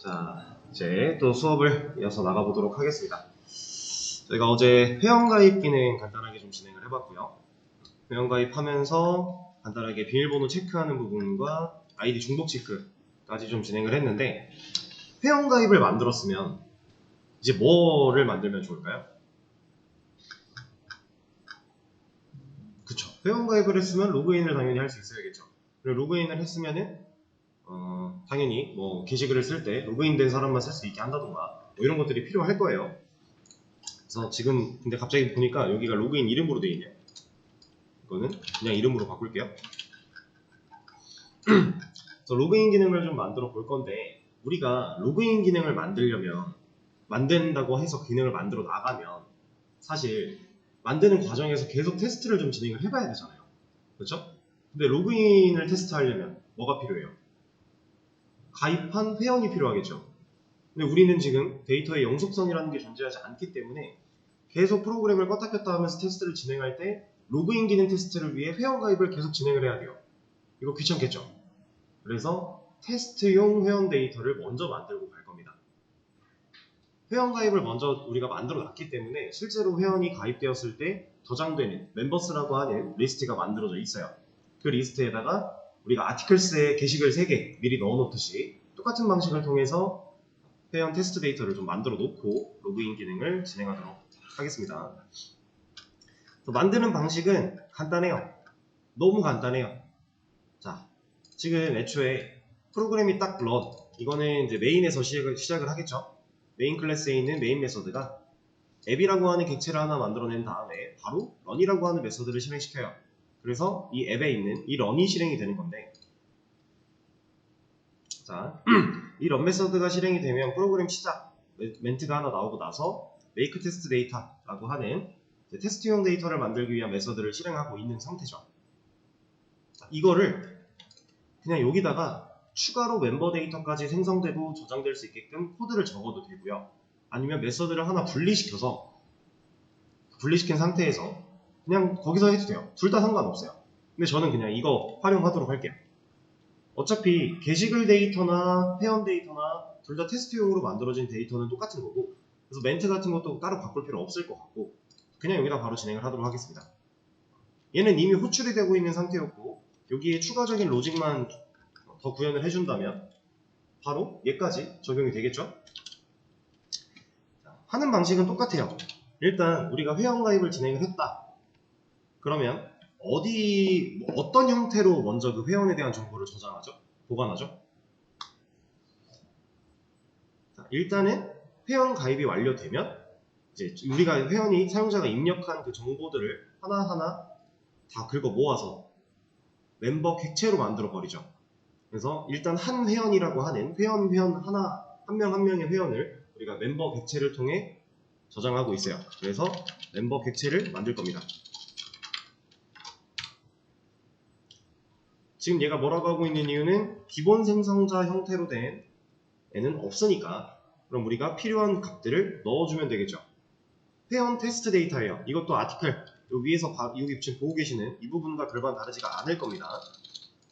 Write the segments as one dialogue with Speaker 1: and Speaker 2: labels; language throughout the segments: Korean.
Speaker 1: 자, 이제 또 수업을 이어서 나가보도록 하겠습니다. 저희가 어제 회원가입 기능 간단하게 좀 진행을 해봤고요. 회원가입하면서 간단하게 비밀번호 체크하는 부분과 아이디 중복 체크까지 좀 진행을 했는데, 회원가입을 만들었으면 이제 뭐를 만들면 좋을까요? 그쵸. 회원가입을 했으면 로그인을 당연히 할 수 있어야겠죠. 그리고 로그인을 했으면은 당연히 뭐 게시글을 쓸 때 로그인된 사람만 쓸 수 있게 한다던가 뭐 이런 것들이 필요할 거예요. 그래서 지금 근데 갑자기 보니까 여기가 로그인 이름으로 되어 있네요. 이거는 그냥 이름으로 바꿀게요. 그래서 로그인 기능을 좀 만들어 볼 건데, 우리가 로그인 기능을 만들려면, 만든다고 해서 기능을 만들어 나가면 사실 만드는 과정에서 계속 테스트를 좀 진행을 해봐야 되잖아요. 그렇죠? 근데 로그인을 테스트하려면 뭐가 필요해요? 가입한 회원이 필요하겠죠. 근데 우리는 지금 데이터의 영속성이라는 게 존재하지 않기 때문에 계속 프로그램을 껐다 켰다 하면서 테스트를 진행할 때 로그인 기능 테스트를 위해 회원 가입을 계속 진행을 해야 돼요. 이거 귀찮겠죠? 그래서 테스트용 회원 데이터를 먼저 만들고 갈 겁니다. 회원 가입을 먼저 우리가 만들어 놨기 때문에 실제로 회원이 가입되었을 때 저장되는 멤버스라고 하는 리스트가 만들어져 있어요. 그 리스트에다가 우리가 아티클스의 게시글 3개 미리 넣어 놓듯이 똑같은 방식을 통해서 회원 테스트 데이터를 좀 만들어 놓고 로그인 기능을 진행하도록 하겠습니다. 만드는 방식은 간단해요. 너무 간단해요. 자, 지금 애초에 프로그램이 딱 런, 이거는 이제 메인에서 시작을 하겠죠. 메인 클래스에 있는 메인 메서드가 앱이라고 하는 객체를 하나 만들어낸 다음에 바로 런이라고 하는 메서드를 실행시켜요. 그래서 이 앱에 있는 이 런이 실행이 되는 건데, 자, 이 런 메서드가 실행이 되면 프로그램 시작 멘트가 하나 나오고 나서 make test data라고 하는 테스트용 데이터를 만들기 위한 메서드를 실행하고 있는 상태죠. 자, 이거를 그냥 여기다가 추가로 멤버 데이터까지 생성되고 저장될 수 있게끔 코드를 적어도 되고요. 아니면 메서드를 하나 분리시켜서 분리시킨 상태에서 그냥 거기서 해도 돼요. 둘 다 상관없어요. 근데 저는 그냥 이거 활용하도록 할게요. 어차피 게시글 데이터나 회원 데이터나 둘 다 테스트용으로 만들어진 데이터는 똑같은 거고, 그래서 멘트 같은 것도 따로 바꿀 필요 없을 것 같고 그냥 여기다 바로 진행을 하도록 하겠습니다. 얘는 이미 호출이 되고 있는 상태였고 여기에 추가적인 로직만 더 구현을 해준다면 바로 얘까지 적용이 되겠죠? 하는 방식은 똑같아요. 일단 우리가 회원가입을 진행을 했다. 그러면 어떤 형태로 먼저 그 회원에 대한 정보를 저장하죠? 보관하죠? 자, 일단은 회원 가입이 완료되면 이제 우리가 사용자가 입력한 그 정보들을 하나하나 다 긁어 모아서 멤버 객체로 만들어 버리죠. 그래서 일단 한 회원이라고 하는 한 명 한 명의 회원을 우리가 멤버 객체를 통해 저장하고 있어요. 그래서 멤버 객체를 만들 겁니다. 지금 얘가 뭐라고 하고 있는 이유는 기본 생성자 형태로 된 애는 없으니까 그럼 우리가 필요한 값들을 넣어주면 되겠죠. 회원 테스트 데이터예요. 이것도 아티클 위에서 여기 지금 보고 계시는 이 부분과 별반 다르지가 않을 겁니다.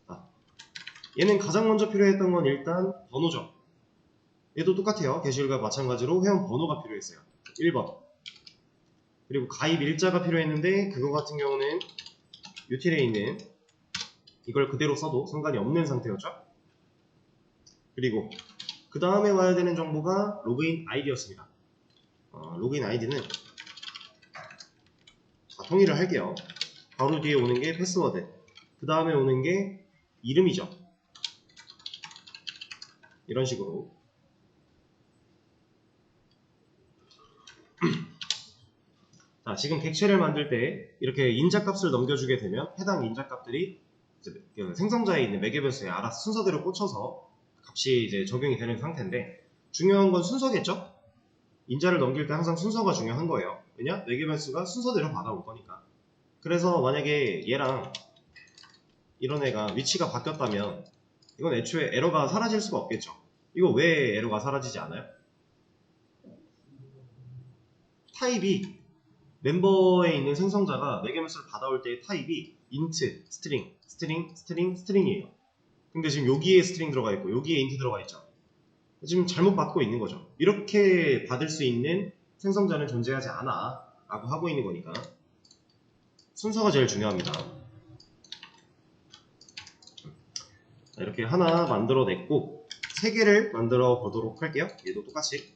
Speaker 1: 자, 얘는 가장 먼저 필요했던 건 일단 번호죠. 얘도 똑같아요. 게시글과 마찬가지로 회원 번호가 필요했어요. 1번. 그리고 가입 일자가 필요했는데 그거 같은 경우는 util에 있는 이걸 그대로 써도 상관이 없는 상태였죠. 그리고 그 다음에 와야 되는 정보가 로그인 아이디였습니다. 로그인 아이디는 통일을 할게요. 바로 뒤에 오는 게 패스워드, 그 다음에 오는 게 이름이죠. 이런 식으로. 자, 지금 객체를 만들 때 이렇게 인자값을 넘겨주게 되면 해당 인자값들이 생성자에 있는 매개변수에 알아서 순서대로 꽂혀서 값이 이제 적용이 되는 상태인데, 중요한 건 순서겠죠? 인자를 넘길 때 항상 순서가 중요한 거예요. 왜냐? 매개변수가 순서대로 받아올 거니까. 그래서 만약에 얘랑 이런 애가 위치가 바뀌었다면 이건 애초에 에러가 사라질 수가 없겠죠. 이거 왜 에러가 사라지지 않아요? 타입이 멤버에 있는 생성자가 매개변수를 받아올 때의 타입이 int, 스트링이에요. 근데 지금 여기에 스트링 들어가 있고 여기에 int 들어가 있죠. 지금 잘못 받고 있는 거죠. 이렇게 받을 수 있는 생성자는 존재하지 않아 라고 하고 있는 거니까 순서가 제일 중요합니다. 이렇게 하나 만들어냈고 3개를 만들어 보도록 할게요. 얘도 똑같이.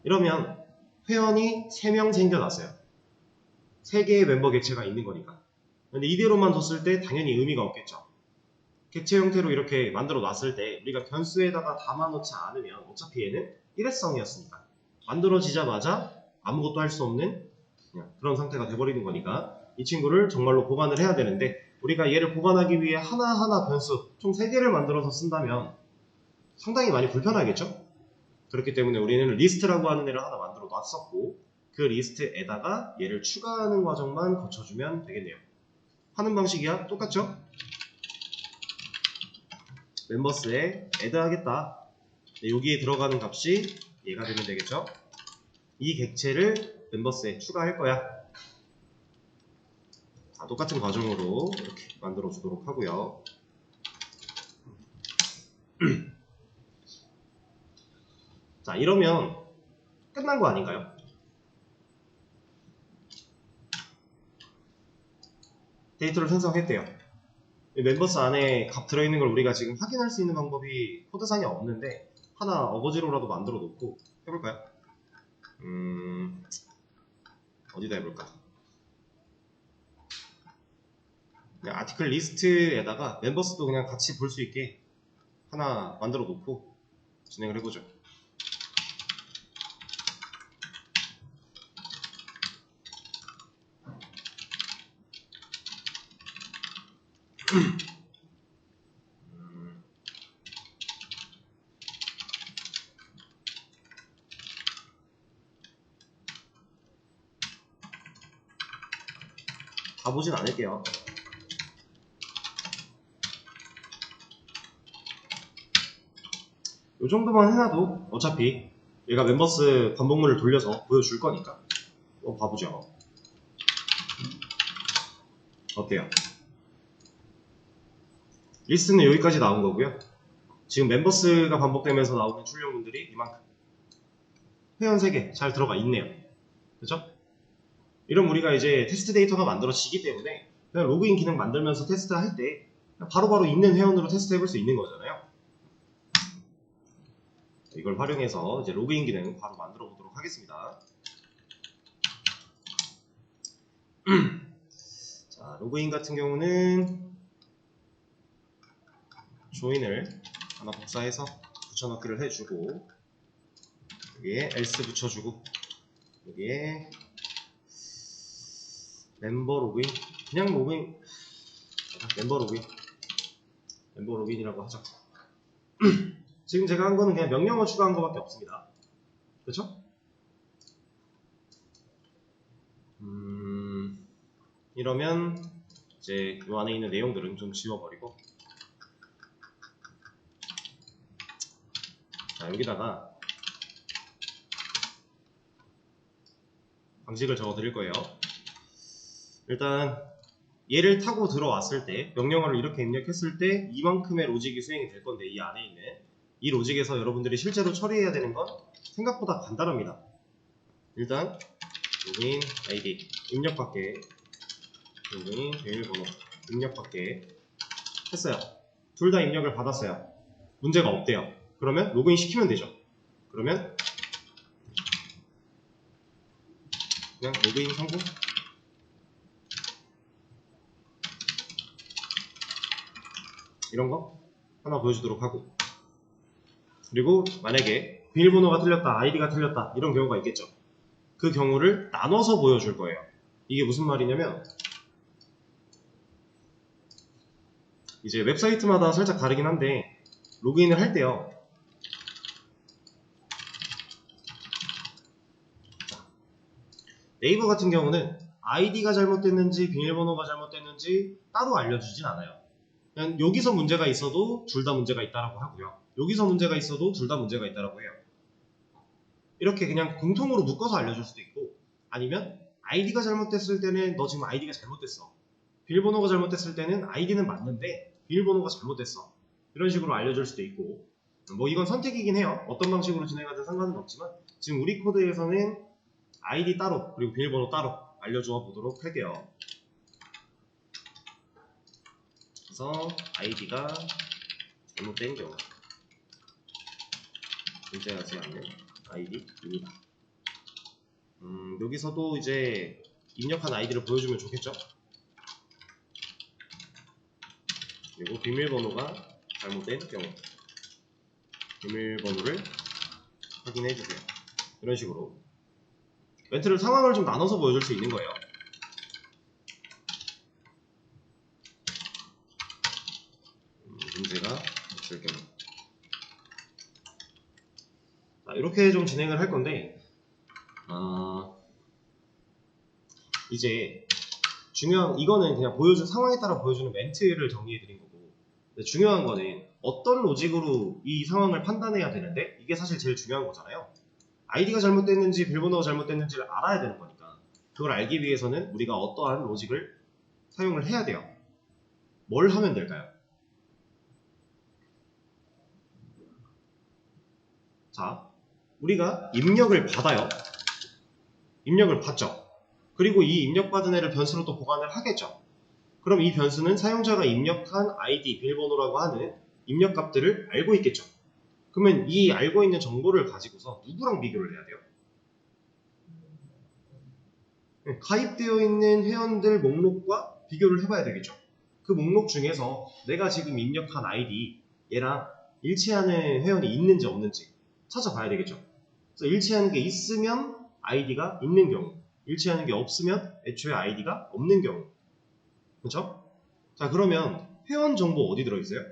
Speaker 1: 이러면 회원이 3명 생겨났어요. 3개의 멤버 객체가 있는 거니까. 근데 이대로만 뒀을 때 당연히 의미가 없겠죠. 객체 형태로 이렇게 만들어 놨을 때 우리가 변수에다가 담아놓지 않으면 어차피 얘는 일회성이었으니까 만들어지자마자 아무것도 할 수 없는 그냥 그런 상태가 돼버리는 거니까 이 친구를 정말로 보관을 해야 되는데 우리가 얘를 보관하기 위해 하나하나 변수 총 3개를 만들어서 쓴다면 상당히 많이 불편하겠죠? 그렇기 때문에 우리는 리스트라고 하는 애를 하나 만들어 놨었고 그 리스트에다가 얘를 추가하는 과정만 거쳐주면 되겠네요. 하는 방식이야 똑같죠? 멤버스에 add 하겠다. 여기에 들어가는 값이 얘가 되면 되겠죠? 이 객체를 멤버스에 추가할 거야. 자, 똑같은 과정으로 이렇게 만들어 주도록 하고요. 자, 이러면 끝난 거 아닌가요? 데이터를 생성했대요. 멤버스 안에 값 들어있는 걸 우리가 지금 확인할 수 있는 방법이 코드상에 없는데 하나 어거지로라도 만들어 놓고 해볼까요? 어디다 해볼까? 그냥 아티클 리스트에다가 멤버스도 그냥 같이 볼 수 있게 하나 만들어 놓고 진행을 해보죠. 다 보진 않을게요. 이 정도만 해놔도 어차피 얘가 멤버스 반복문을 돌려서 보여줄 거니까 봐보죠. 어때요? 리스트는 여기까지 나온 거고요. 지금 멤버스가 반복되면서 나오는 출력문들이 이만큼. 회원 3개 잘 들어가 있네요. 그죠? 이러면 우리가 이제 테스트 데이터가 만들어지기 때문에 그냥 로그인 기능 만들면서 테스트할 때 바로바로 있는 회원으로 테스트 해볼 수 있는 거잖아요. 이걸 활용해서 이제 로그인 기능 바로 만들어 보도록 하겠습니다. 자, 로그인 같은 경우는 조인을 하나 복사해서 붙여넣기를 해주고 여기에 else 붙여주고 여기에 멤버 로그인 그냥 로그인 멤버 로그인이라고 하죠. 지금 제가 한 거는 그냥 명령어 추가한 것밖에 없습니다. 그렇죠? 이러면 이제 이 안에 있는 내용들은 좀 지워버리고 자, 여기다가 방식을 적어 드릴 거예요. 일단 얘를 타고 들어왔을 때 명령어를 이렇게 입력했을 때 이만큼의 로직이 수행이 될 건데 이 안에 있는 이 로직에서 여러분들이 실제로 처리해야 되는 건 생각보다 간단합니다. 일단 로그인 아이디 입력받게 로그인 비밀번호 입력받게 했어요. 둘 다 입력을 받았어요. 문제가 없대요. 그러면 로그인 시키면 되죠. 그러면 그냥 로그인 성공 이런 거 하나 보여주도록 하고 그리고 만약에 비밀번호가 틀렸다 아이디가 틀렸다 이런 경우가 있겠죠. 그 경우를 나눠서 보여줄 거예요. 이게 무슨 말이냐면 이제 웹사이트마다 살짝 다르긴 한데 로그인을 할 때요. 네이버 같은 경우는 아이디가 잘못됐는지 비밀번호가 잘못됐는지 따로 알려주진 않아요. 그냥 여기서 문제가 있어도 둘 다 문제가 있다라고 하고요. 여기서 문제가 있어도 둘 다 문제가 있다라고 해요. 이렇게 그냥 공통으로 묶어서 알려줄 수도 있고 아니면 아이디가 잘못됐을 때는 너 지금 아이디가 잘못됐어. 비밀번호가 잘못됐을 때는 아이디는 맞는데 비밀번호가 잘못됐어. 이런 식으로 알려줄 수도 있고, 뭐 이건 선택이긴 해요. 어떤 방식으로 진행하든 상관은 없지만 지금 우리 코드에서는 아이디 따로 그리고 비밀번호 따로 알려주어 보도록 할게요. 그래서 아이디가 잘못된 경우 존재하지 않는 아이디입니다. 여기서도 이제 입력한 아이디를 보여주면 좋겠죠? 그리고 비밀번호가 잘못된 경우 비밀번호를 확인해주세요. 이런 식으로 멘트를 상황을 좀 나눠서 보여줄 수 있는 거예요. 문제가 없을 경우. 자, 이렇게 좀 진행을 할 건데, 이제 이거는 그냥 상황에 따라 보여주는 멘트를 정리해 드린 거고, 중요한 거는 어떤 로직으로 이 상황을 판단해야 되는데, 이게 사실 제일 중요한 거잖아요. 아이디가 잘못됐는지 비밀번호가 잘못됐는지를 알아야 되는 거니까, 그걸 알기 위해서는 우리가 어떠한 로직을 사용을 해야 돼요. 뭘 하면 될까요? 자, 우리가 입력을 받아요. 입력을 받죠. 그리고 이 입력받은 애를 변수로 또 보관을 하겠죠. 그럼 이 변수는 사용자가 입력한 아이디, 비밀번호라고 하는 입력값들을 알고 있겠죠. 그러면 이 알고 있는 정보를 가지고서 누구랑 비교를 해야 돼요? 가입되어 있는 회원들 목록과 비교를 해봐야 되겠죠. 그 목록 중에서 내가 지금 입력한 아이디, 얘랑 일치하는 회원이 있는지 없는지 찾아봐야 되겠죠. 그래서 일치하는 게 있으면 아이디가 있는 경우, 일치하는 게 없으면 애초에 아이디가 없는 경우. 그렇죠? 자, 그러면 회원 정보 어디 들어있어요?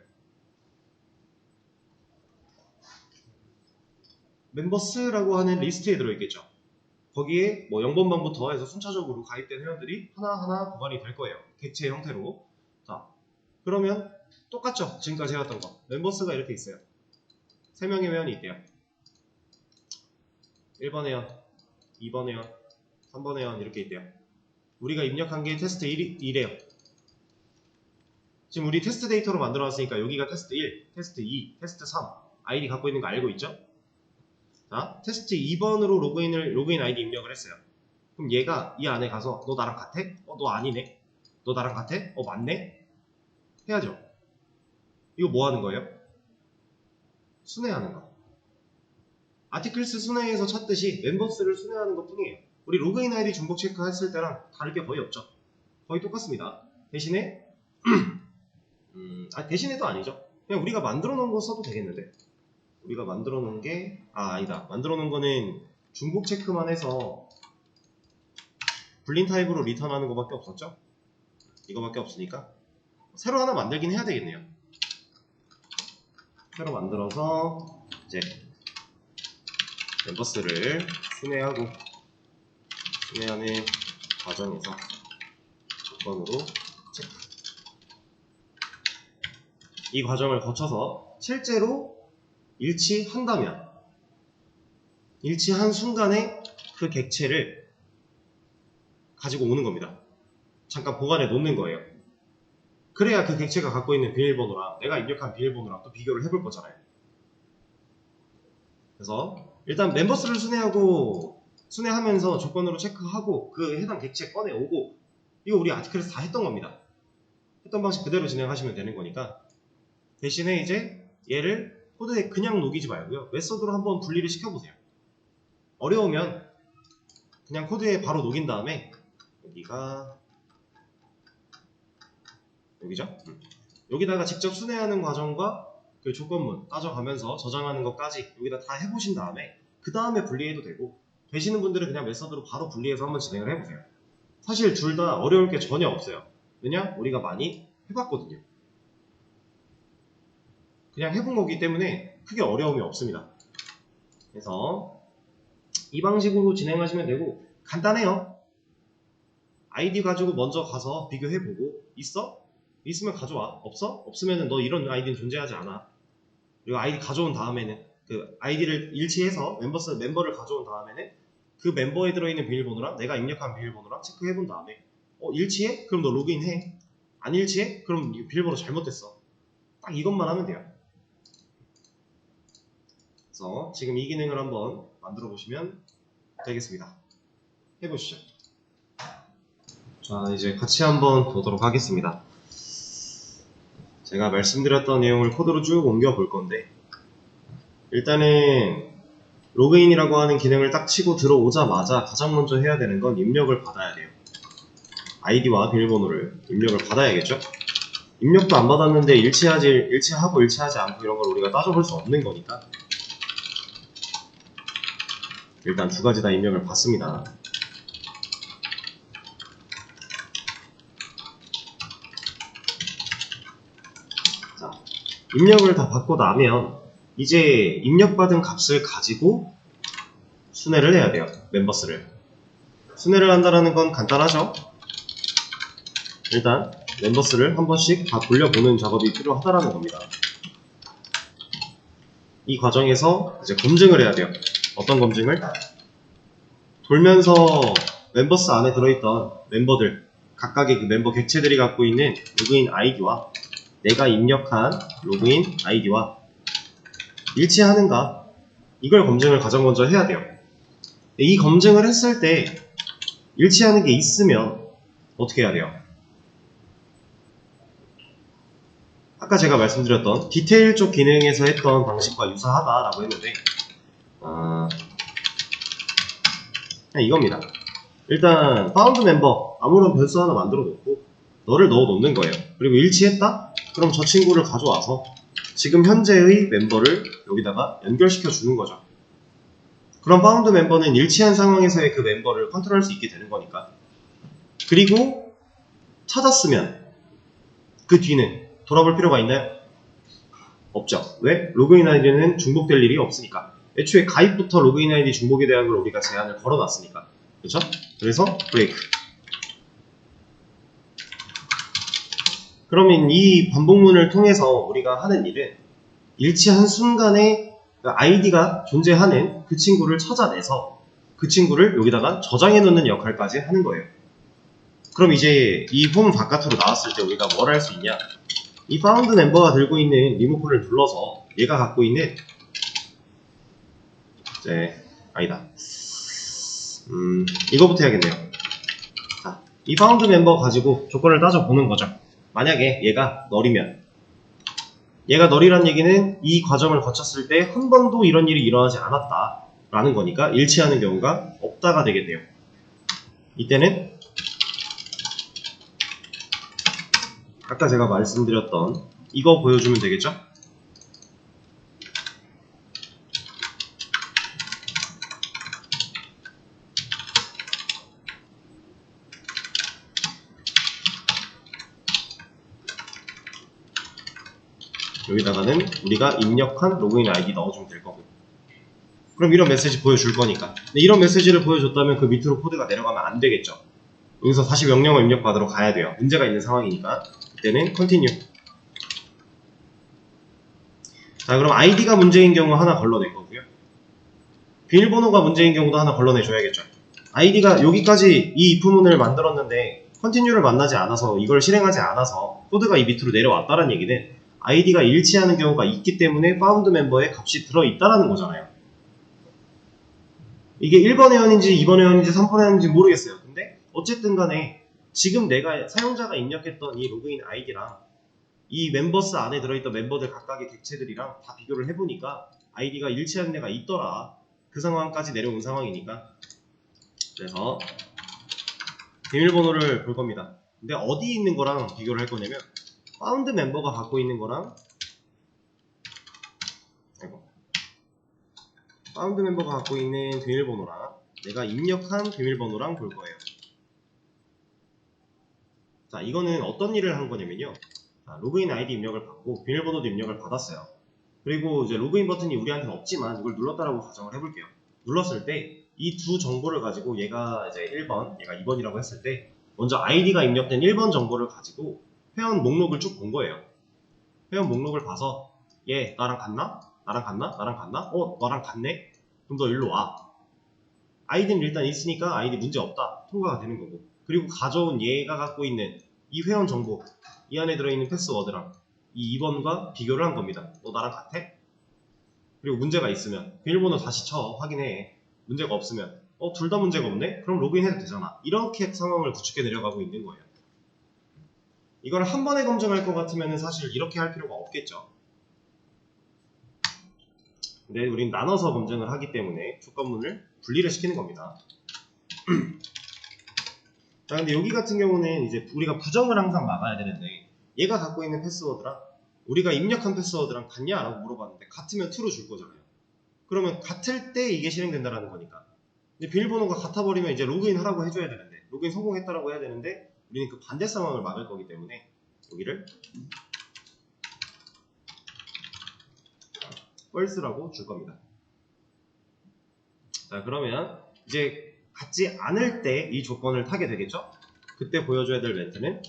Speaker 1: 멤버스라고 하는 리스트에 들어있겠죠. 거기에 뭐 0번방부터 해서 순차적으로 가입된 회원들이 하나하나 보관이 될 거예요. 객체 형태로. 자, 그러면 똑같죠? 지금까지 해왔던 거. 멤버스가 이렇게 있어요. 3명의 회원이 있대요. 1번 회원, 2번 회원, 3번 회원 이렇게 있대요. 우리가 입력한 게 테스트 1이래요. 지금 우리 테스트 데이터로 만들어놨으니까 여기가 테스트 1, 테스트 2, 테스트 3 아이디 갖고 있는 거 알고 있죠? 자, 테스트 2번으로 로그인 아이디 입력을 했어요. 그럼 얘가 이 안에 가서 너 나랑 같아? 너 아니네? 너 나랑 같아? 맞네? 해야죠. 이거 뭐 하는 거예요? 순회하는 거. 아티클스 순회에서 찾듯이 멤버스를 순회하는 것 뿐이에요. 우리 로그인 아이디 중복 체크했을 때랑 다를 게 거의 없죠. 거의 똑같습니다. 대신에 대신에도 아니죠. 그냥 우리가 만들어 놓은 거 써도 되겠는데, 우리가 만들어 놓은 게 아니다. 만들어 놓은 거는 중복 체크만 해서 불린 타입으로 리턴하는 거밖에 없었죠. 이거밖에 없으니까 새로 하나 만들긴 해야 되겠네요. 새로 만들어서 이제 멤버스를 순회하는 과정에서 조건으로 체크. 이 과정을 거쳐서 실제로 일치한다면 일치한 순간에 그 객체를 가지고 오는 겁니다. 잠깐 보관해 놓는 거예요. 그래야 그 객체가 갖고 있는 비밀번호랑 내가 입력한 비밀번호랑 또 비교를 해볼 거잖아요. 그래서 일단 멤버스를 순회하면서 조건으로 체크하고 그 해당 객체 꺼내오고, 이거 우리 아티클에서 다 했던 겁니다. 했던 방식 그대로 진행하시면 되는 거니까, 대신에 이제 얘를 코드에 그냥 녹이지 말고요, 메소드로 한번 분리를 시켜보세요. 어려우면 그냥 코드에 바로 녹인 다음에 여기죠? 여기다가 직접 순회하는 과정과 그 조건문 따져가면서 저장하는 것까지 여기다 다 해보신 다음에 그 다음에 분리해도 되고, 되시는 분들은 그냥 메소드로 바로 분리해서 한번 진행을 해보세요. 사실 둘 다 어려울 게 전혀 없어요. 왜냐? 우리가 많이 해봤거든요. 그냥 해본 거기 때문에 크게 어려움이 없습니다. 그래서 이 방식으로 진행하시면 되고, 간단해요. 아이디 가지고 먼저 가서 비교해보고, 있어? 있으면 가져와. 없어? 없으면 너 이런 아이디는 존재하지 않아. 그리고 아이디 가져온 다음에는 그 아이디를 일치해서 멤버를 가져온 다음에는 그 멤버에 들어있는 비밀번호랑 내가 입력한 비밀번호랑 체크해본 다음에 일치해? 그럼 너 로그인해. 안 일치해? 그럼 비밀번호 잘못됐어. 딱 이것만 하면 돼요. 그래서 지금 이 기능을 한번 만들어 보시면 되겠습니다. 해보시죠. 자, 이제 같이 한번 보도록 하겠습니다. 제가 말씀드렸던 내용을 코드로 쭉 옮겨 볼 건데, 일단은 로그인이라고 하는 기능을 딱 치고 들어오자마자 가장 먼저 해야 되는 건 입력을 받아야 돼요. 아이디와 비밀번호를 입력을 받아야겠죠? 입력도 안 받았는데 일치하고 일치하지 않고 이런 걸 우리가 따져볼 수 없는 거니까 일단 두 가지 다 입력을 받습니다. 자, 입력을 다 받고 나면 이제 입력받은 값을 가지고 순회를 해야 돼요. 멤버스를. 순회를 한다는 건 간단하죠? 일단 멤버스를 한 번씩 다 돌려보는 작업이 필요하다라는 겁니다. 이 과정에서 이제 검증을 해야 돼요. 어떤 검증을? 돌면서 멤버스 안에 들어있던 멤버들, 각각의 그 멤버 객체들이 갖고 있는 로그인 아이디와 내가 입력한 로그인 아이디와 일치하는가? 이걸 검증을 가장 먼저 해야 돼요. 이 검증을 했을 때 일치하는 게 있으면 어떻게 해야 돼요? 아까 제가 말씀드렸던 디테일 쪽 기능에서 했던 방식과 유사하다라고 했는데 그냥 이겁니다. 일단 파운드 멤버 아무런 변수 하나 만들어 놓고 너를 넣어 놓는 거예요. 그리고 일치했다? 그럼 저 친구를 가져와서 지금 현재의 멤버를 여기다가 연결시켜 주는 거죠. 그럼 파운드 멤버는 일치한 상황에서의 그 멤버를 컨트롤할 수 있게 되는 거니까. 그리고 찾았으면 그 뒤는 돌아볼 필요가 있나요? 없죠. 왜? 로그인 아이디는 중복될 일이 없으니까. 애초에 가입부터 로그인 아이디 중복에 대한 걸 우리가 제한을 걸어놨으니까. 그렇죠? 그래서 브레이크. 그러면 이 반복문을 통해서 우리가 하는 일은 일치한 순간에 아이디가 존재하는 그 친구를 찾아내서 그 친구를 여기다가 저장해 놓는 역할까지 하는 거예요. 그럼 이제 이 홈 바깥으로 나왔을 때 우리가 뭘 할 수 있냐? 이 파운드 멤버가 들고 있는 리모컨을 눌러서 얘가 갖고 있는 아니다. 이거부터 해야겠네요. 자, 이 파운드 멤버 가지고 조건을 따져보는 거죠. 만약에 얘가 널이면 얘가 널이란 얘기는 이 과정을 거쳤을 때 한 번도 이런 일이 일어나지 않았다 라는 거니까 일치하는 경우가 없다가 되겠네요. 이때는 아까 제가 말씀드렸던 이거 보여주면 되겠죠? 여기다가는 우리가 입력한 로그인 아이디 넣어주면 될 거고, 그럼 이런 메시지 보여줄 거니까. 근데 이런 메시지를 보여줬다면 그 밑으로 코드가 내려가면 안 되겠죠. 여기서 다시 명령어 입력받으러 가야 돼요. 문제가 있는 상황이니까. 그때는 continue. 자, 그럼 아이디가 문제인 경우 하나 걸러낼 거고요. 비밀번호가 문제인 경우도 하나 걸러내줘야겠죠. 아이디가 여기까지 이 if문을 만들었는데 continue를 만나지 않아서 이걸 실행하지 않아서 코드가 이 밑으로 내려왔다는 얘기는 아이디가 일치하는 경우가 있기 때문에 found 멤버에 값이 들어있다는 거잖아요. 이게 1번 회원인지 2번 회원인지 3번 회원인지 모르겠어요. 근데 어쨌든 간에 지금 내가 사용자가 입력했던 이 로그인 아이디랑 이 멤버스 안에 들어있던 멤버들 각각의 객체들이랑 다 비교를 해보니까 아이디가 일치하는 애가 있더라. 그 상황까지 내려온 상황이니까. 그래서 비밀번호를 볼 겁니다. 근데 어디 있는 거랑 비교를 할 거냐면 파운드 멤버가 갖고 있는 거랑 파운드 멤버가 갖고 있는 비밀번호랑 내가 입력한 비밀번호랑 볼 거예요. 자, 이거는 어떤 일을 한 거냐면요. 자, 로그인 아이디 입력을 받고 비밀번호도 입력을 받았어요. 그리고 이제 로그인 버튼이 우리한테는 없지만 이걸 눌렀다라고 가정을 해볼게요. 눌렀을 때 이 두 정보를 가지고 얘가 이제 1번, 얘가 2번이라고 했을 때 먼저 아이디가 입력된 1번 정보를 가지고 회원 목록을 쭉 본 거예요. 회원 목록을 봐서 얘 나랑 같나? 나랑 같나? 나랑 같나? 너랑 같네? 그럼 너 일로 와. 아이디는 일단 있으니까 아이디 문제 없다. 통과가 되는 거고. 그리고 가져온 얘가 갖고 있는 이 회원 정보, 이 안에 들어있는 패스워드랑 이 2번과 비교를 한 겁니다. 너 나랑 같아? 그리고 문제가 있으면 비밀번호 다시 쳐 확인해. 문제가 없으면 둘 다 문제가 없네? 그럼 로그인해도 되잖아. 이렇게 상황을 구축해 내려가고 있는 거예요. 이걸 한 번에 검증할 것 같으면 사실 이렇게 할 필요가 없겠죠. 근데 우린 나눠서 검증을 하기 때문에 조건문을 분리를 시키는 겁니다. 자, 근데 여기 같은 경우는 이제 우리가 부정을 항상 막아야 되는데 얘가 갖고 있는 패스워드랑 우리가 입력한 패스워드랑 같냐? 라고 물어봤는데 같으면 true로 줄 거잖아요. 그러면 같을 때 이게 실행된다라는 거니까. 근데 비밀번호가 같아버리면 이제 로그인 하라고 해줘야 되는데 로그인 성공했다라고 해야 되는데 우리는 그 반대 상황을 막을 거기 때문에 여기를 false라고 줄 겁니다. 자, 그러면 이제 같지 않을 때 이 조건을 타게 되겠죠? 그때 보여줘야 될 멘트는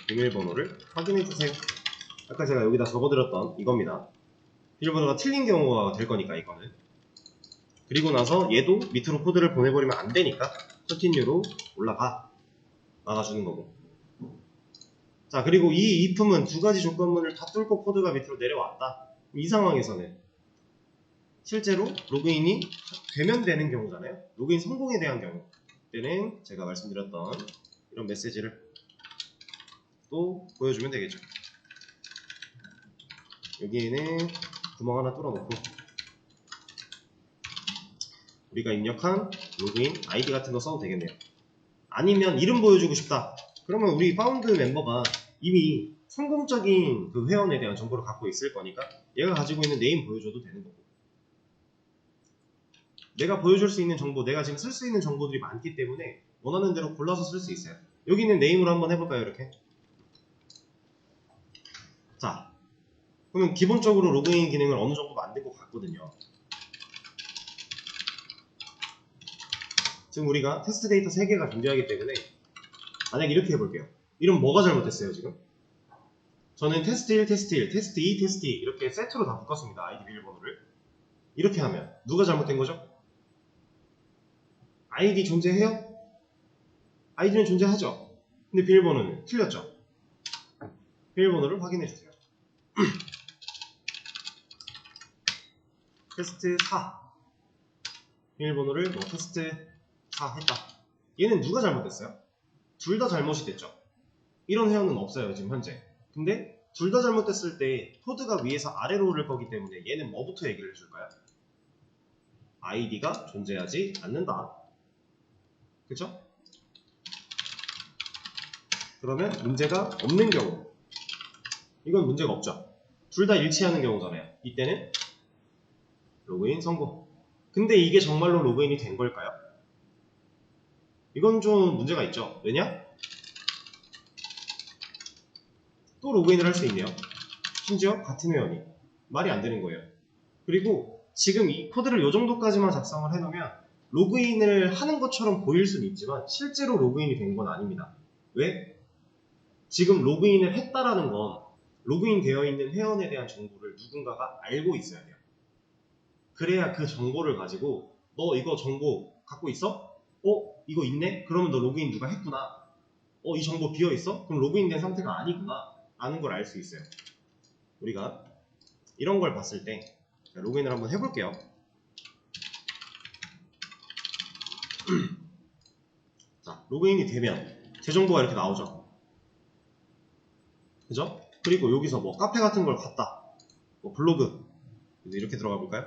Speaker 1: 비밀번호를 확인해주세요. 아까 제가 여기다 적어드렸던 이겁니다. 비밀번호가 틀린 경우가 될 거니까 이거는. 그리고 나서 얘도 밑으로 코드를 보내버리면 안 되니까 continue로 올라가 나가주는 거고. 자, 그리고 이 if은 두 가지 조건문을 다 뚫고 코드가 밑으로 내려왔다. 이 상황에서는 실제로 로그인이 되면 되는 경우잖아요. 로그인 성공에 대한 경우 때는 제가 말씀드렸던 이런 메시지를 또 보여주면 되겠죠. 여기에는 구멍 하나 뚫어놓고 우리가 입력한 로그인 아이디 같은 거 써도 되겠네요. 아니면 이름 보여주고 싶다. 그러면 우리 파운드 멤버가 이미 성공적인 그 회원에 대한 정보를 갖고 있을 거니까 얘가 가지고 있는 네임 보여줘도 되는 거고, 내가 보여줄 수 있는 정보, 내가 지금 쓸 수 있는 정보들이 많기 때문에 원하는 대로 골라서 쓸 수 있어요. 여기 있는 네임으로 한번 해볼까요? 이렇게. 자, 그러면 기본적으로 로그인 기능을 어느 정도 만든 것 같거든요. 지금 우리가 테스트 데이터 3개가 존재하기 때문에 만약 이렇게 해볼게요. 이름 뭐가 잘못됐어요 지금? 저는 테스트 1, 테스트 1, 테스트 2, 테스트 2 이렇게 세트로 다 묶었습니다. 아이디 비밀번호를. 이렇게 하면 누가 잘못된 거죠? 아이디 존재해요? 아이디는 존재하죠. 근데 비밀번호는 틀렸죠. 비밀번호를 확인해주세요. 테스트 4 비밀번호를 테스트 4 했다. 얘는 누가 잘못됐어요? 둘 다 잘못이 됐죠. 이런 회원은 없어요 지금 현재. 근데 둘 다 잘못됐을 때 코드가 위에서 아래로 오를 거기 때문에 얘는 뭐부터 얘기를 해줄까요? 아이디가 존재하지 않는다. 그쵸? 그러면 문제가 없는 경우, 이건 문제가 없죠. 둘 다 일치하는 경우잖아요. 이때는 로그인 성공. 근데 이게 정말로 로그인이 된 걸까요? 이건 좀 문제가 있죠. 왜냐? 또 로그인을 할 수 있네요. 심지어 같은 회원이. 말이 안 되는 거예요. 그리고 지금 이 코드를 이 정도까지만 작성을 해놓으면 로그인을 하는 것처럼 보일 수는 있지만 실제로 로그인이 된 건 아닙니다. 왜? 지금 로그인을 했다라는 건 로그인 되어 있는 회원에 대한 정보를 누군가가 알고 있어야 돼요. 그래야 그 정보를 가지고 너 이거 정보 갖고 있어? 이거 있네? 그러면 너 로그인 누가 했구나. 이 정보 비어있어? 그럼 로그인된 상태가 아니구나 라는 걸 알 수 있어요. 우리가 이런 걸 봤을 때 로그인을 한번 해볼게요. 자, 로그인이 되면 제 정보가 이렇게 나오죠. 그죠? 그리고 여기서 뭐 카페 같은 걸 갔다, 뭐 블로그 이렇게 들어가 볼까요?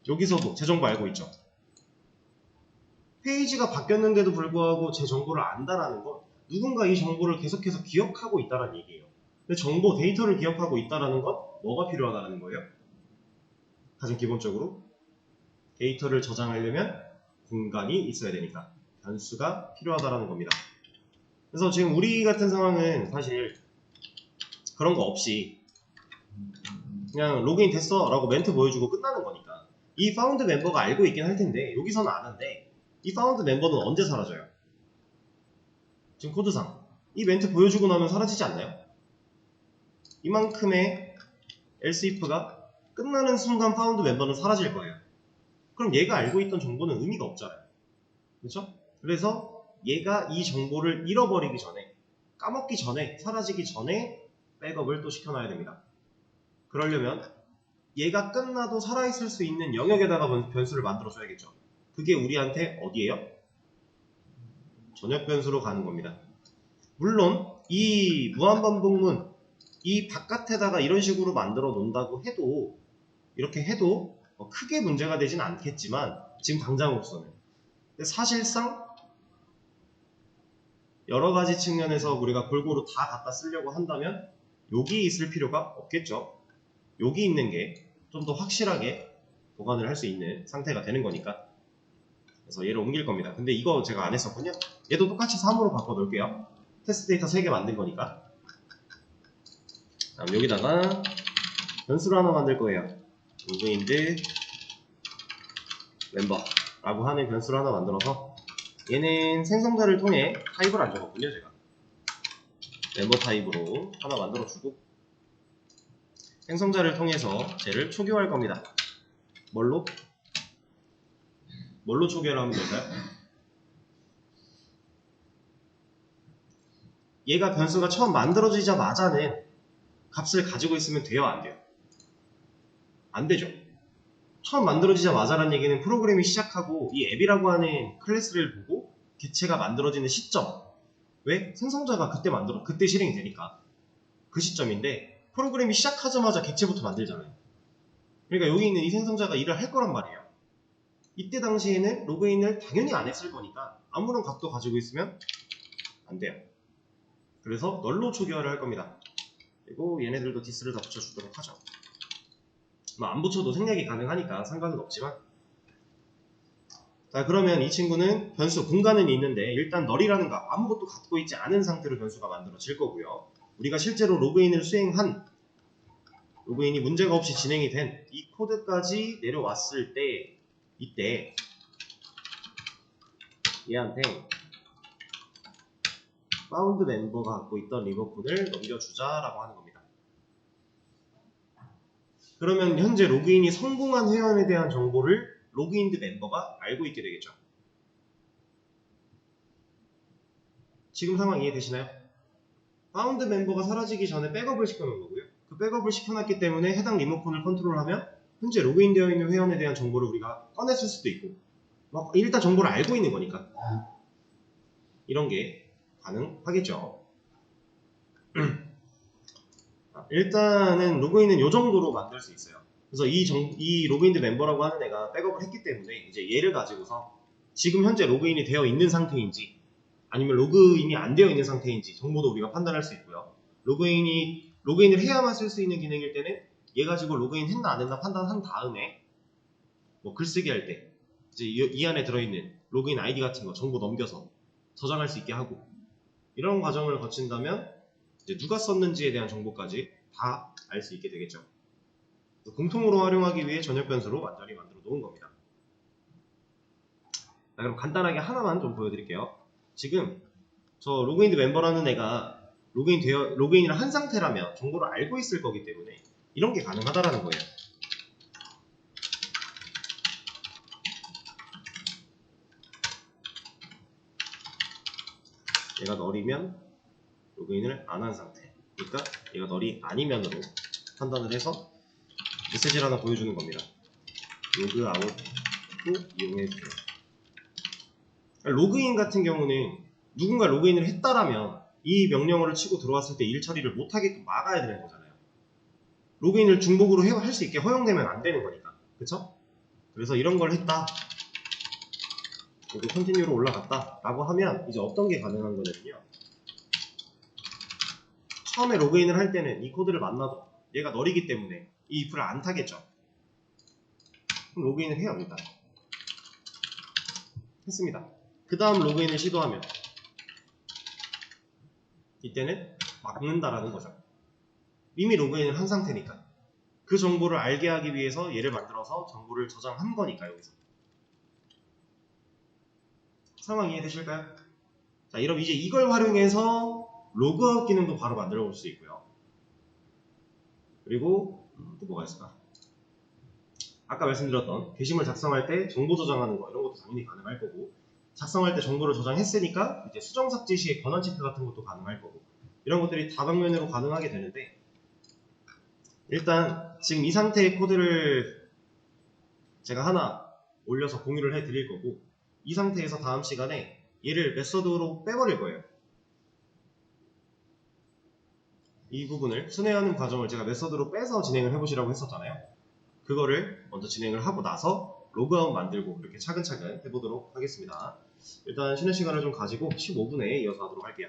Speaker 1: 여기서도 제 정보 알고 있죠. 페이지가 바뀌었는데도 불구하고 제 정보를 안다라는 건 누군가 이 정보를 계속해서 기억하고 있다는 얘기예요. 근데 정보, 데이터를 기억하고 있다는 건 뭐가 필요하다는 거예요? 가장 기본적으로 데이터를 저장하려면 공간이 있어야 되니까 변수가 필요하다는 겁니다. 그래서 지금 우리 같은 상황은 사실 그런 거 없이 그냥 로그인 됐어 라고 멘트 보여주고 끝나는 거니까 이 파운드 멤버가 알고 있긴 할 텐데 여기서는 아는데 이 파운드 멤버는 언제 사라져요? 지금 코드상 이 멘트 보여주고 나면 사라지지 않나요? 이만큼의 else if가 끝나는 순간 파운드 멤버는 사라질 거예요. 그럼 얘가 알고 있던 정보는 의미가 없잖아요. 그렇죠? 그래서 얘가 이 정보를 잃어버리기 전에, 까먹기 전에, 사라지기 전에 백업을 또 시켜놔야 됩니다. 그러려면 얘가 끝나도 살아있을 수 있는 영역에다가 변수를 만들어줘야겠죠. 그게 우리한테 어디예요? 전역 변수로 가는 겁니다. 물론 이 무한반복문 이 바깥에다가 이런 식으로 만들어 놓는다고 해도, 이렇게 해도 크게 문제가 되진 않겠지만 지금 당장으로서는, 근데 사실상 여러 가지 측면에서 우리가 골고루 다 갖다 쓰려고 한다면 여기 있을 필요가 없겠죠. 여기 있는 게 좀 더 확실하게 보관을 할 수 있는 상태가 되는 거니까. 그래서 얘를 옮길 겁니다. 근데 이거 제가 안 했었군요. 얘도 똑같이 3으로 바꿔 놓을게요. 테스트 데이터 3개 만든 거니까. 다음 여기다가 변수를 하나 만들 거예요. 로그인드 멤버라고 하는 변수를 하나 만들어서, 얘는 생성자를 통해 타입을 안 적었군요. 제가 멤버 타입으로 하나 만들어주고, 생성자를 통해서 쟤를 초기화할 겁니다. 뭘로 초기화를 하면 될까요? 얘가 변수가 처음 만들어지자마자는 값을 가지고 있으면 돼요, 안 돼요? 안 되죠. 처음 만들어지자마자라는 얘기는 프로그램이 시작하고 이 앱이라고 하는 클래스를 보고 개체가 만들어지는 시점, 왜? 생성자가 그때 실행이 되니까 그 시점인데, 프로그램이 시작하자마자 개체부터 만들잖아요. 그러니까 여기 있는 이 생성자가 일을 할 거란 말이에요. 이때 당시에는 로그인을 당연히 안 했을 거니까 아무런 값도 가지고 있으면 안 돼요. 그래서 널로 초기화를 할 겁니다. 그리고 얘네들도 디스를 다 붙여주도록 하죠. 뭐 안 붙여도 생략이 가능하니까 상관은 없지만. 자, 그러면 이 친구는 변수 공간은 있는데 일단 널이라는 거 아무것도 갖고 있지 않은 상태로 변수가 만들어질 거고요. 우리가 실제로 로그인을 수행한, 로그인이 문제가 없이 진행이 된 이 코드까지 내려왔을 때, 이때 얘한테 파운드 멤버가 갖고 있던 리버풀을 넘겨주자라고 하는 겁니다. 그러면 현재 로그인이 성공한 회원에 대한 정보를 로그인드 멤버가 알고 있게 되겠죠. 지금 상황 이해되시나요? 파운드 멤버가 사라지기 전에 백업을 시켜놓은 거고요. 그 백업을 시켜놨기 때문에 해당 리모컨을 컨트롤하면 현재 로그인되어 있는 회원에 대한 정보를 우리가 꺼냈을 수도 있고, 일단 정보를 알고 있는 거니까 이런 게 가능하겠죠. 일단은 로그인은 이 정도로 만들 수 있어요. 그래서 이 로그인드 멤버라고 하는 애가 백업을 했기 때문에 이제 얘를 가지고서 지금 현재 로그인이 되어 있는 상태인지 아니면 로그인이 안 되어 있는 상태인지 정보도 우리가 판단할 수 있고요. 로그인을 해야만 쓸 수 있는 기능일 때는 얘 가지고 로그인 했나 안 했나 판단한 다음에 뭐 글쓰기 할 때 이제 이 안에 들어있는 로그인 아이디 같은 거 정보 넘겨서 저장할 수 있게 하고, 이런 과정을 거친다면 이제 누가 썼는지에 대한 정보까지 다 알 수 있게 되겠죠. 공통으로 활용하기 위해 전역 변수로 완전히 만들어 놓은 겁니다. 자, 그럼 간단하게 하나만 좀 보여드릴게요. 지금 저 로그인드 멤버라는 애가 로그인을 한 상태라면 정보를 알고 있을 거기 때문에 이런 게 가능하다라는 거예요. 얘가 널이면 로그인을 안 한 상태, 그러니까 얘가 널이 아니면으로 판단을 해서 메시지를 하나 보여주는 겁니다. 로그아웃도 이용해주세요. 로그인 같은 경우는 누군가 로그인을 했다라면 이 명령어를 치고 들어왔을 때 일 처리를 못하게끔 막아야 되는 거잖아요. 로그인을 중복으로 할 수 있게 허용되면 안 되는 거니까, 그쵸? 그래서 이런 걸 했다, 여기 컨티뉴로 올라갔다 라고 하면 이제 어떤 게 가능한 거냐면요, 처음에 로그인을 할 때는 이 코드를 만나도 얘가 널이기 때문에 이 if를 안 타겠죠. 그럼 로그인을 해요. 일단 했습니다. 그 다음 로그인을 시도하면 이때는 막는다라는 거죠. 이미 로그인을 한 상태니까. 그 정보를 알게 하기 위해서 얘를 만들어서 정보를 저장한 거니까. 여기서 상황 이해되실까요? 자, 이럼 이제 이걸 활용해서 로그아웃 기능도 바로 만들어 볼 수 있고요. 그리고 또 뭐가 있을까? 아까 말씀드렸던 게시물 작성할 때 정보 저장하는 거, 이런 것도 당연히 가능할 거고, 작성할 때 정보를 저장했으니까 이제 수정 삭제 시에 권한 체크 같은 것도 가능할 거고, 이런 것들이 다방면으로 가능하게 되는데, 일단 지금 이 상태의 코드를 제가 하나 올려서 공유를 해 드릴 거고, 이 상태에서 다음 시간에 얘를 메서드로 빼버릴 거예요. 이 부분을 순회하는 과정을 제가 메서드로 빼서 진행을 해보시라고 했었잖아요. 그거를 먼저 진행을 하고 나서 로그아웃 만들고 이렇게 차근차근 해보도록 하겠습니다. 일단 쉬는 시간을 좀 가지고 15분에 이어서 하도록 할게요.